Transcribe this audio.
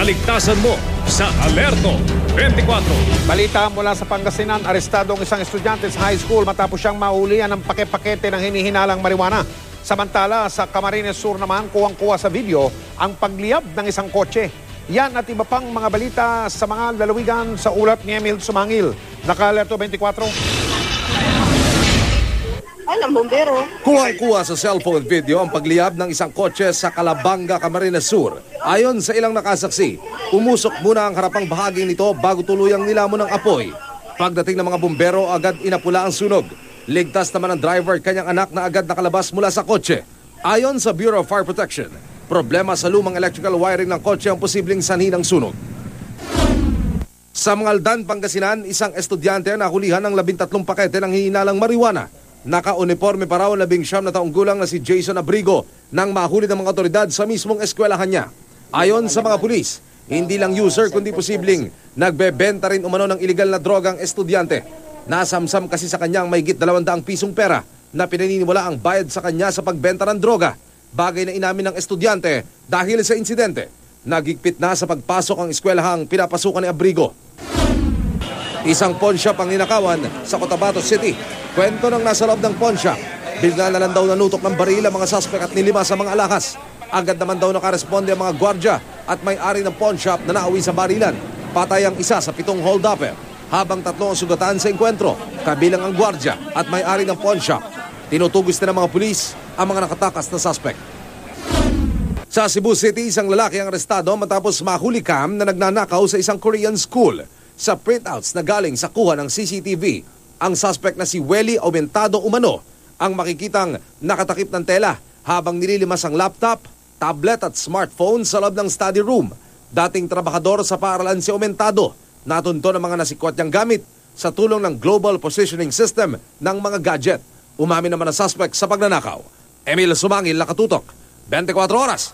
Kaligtasan mo sa Alerto 24. Balita mula sa Pangasinan, arestado ang isang estudyante sa high school matapos siyang mahulihan ng pakete ng hinihinalang marijuana. Samantala, sa Camarines Sur naman, kuwang-kuwa sa video ang pagliyab ng isang kotse. Yan at iba pang mga balita sa mga lalawigan sa ulat ni Emil Sumangil. Naka-Alerto 24. Alam, bombero. Kuwang-kuwa sa cellphone video ang pagliyab ng isang kotse sa Calabanga, Camarines Sur. Ayon sa ilang nakasaksi, umusok muna ang harapang bahagi nito bago tuluyang nilamon ng apoy. Pagdating ng mga bombero, agad inapula ang sunog. Ligtas naman ang driver at kanyang anak na agad nakalabas mula sa kotse. Ayon sa Bureau of Fire Protection, problema sa lumang electrical wiring ng kotse ang posibleng sanhi ng sunog. Sa Mangaldan, Pangasinan, isang estudyante na nahulihan ng 13 pakete ng hihinalang marijuana. Naka-uniforme pa raw 19 na taong gulang na si Jason Abrigo nang mahuli ng mga otoridad sa mismong eskwelahan niya. Ayon sa mga pulis, hindi lang user kundi posibleng nagbebenta rin umano ng iligal na droga ang estudyante. Nasamsam kasi sa kanyang mahigit 200 pisong pera na pinaniniwala ang bayad sa kanya sa pagbenta ng droga. Bagay na inamin ng estudyante dahil sa insidente. Nagigpit na sa pagpasok ang eskwelahang pinapasukan ni Abrigo. Isang pawn shop ang ninakawan sa Cotabato City. Kwento ng nasa loob ng pawn shop, bigla na lang daw nanutok ng baril ang mga suspect at nilima sa mga alahas. Agad naman daw nakaresponde ang mga gwardya at may-ari ng pawn shop na nauwi sa barilan. Patay ang isa sa 7 hold-upper, habang 3 ang sugatan sa enkwentro, kabilang ang gwardya at may-ari ng pawn shop. Tinutugis na ng mga pulis ang mga nakatakas na suspect. Sa Cebu City, isang lalaki ang arestado matapos mahulikam na nagnanakaw sa isang Korean school. Sa printouts na galing sa kuha ng CCTV, ang suspect na si Welly Aumentado umano ang makikitang nakatakip ng tela habang nililimas ang laptop, tablet at smartphone sa loob ng study room. Dating trabahador sa paaralan si Aumentado, natunto ng mga nasikwat niyang gamit sa tulong ng Global Positioning System ng mga gadget. Umamin naman ang suspect sa pagnanakaw. Emil Sumangil, nakatutok, 24 oras.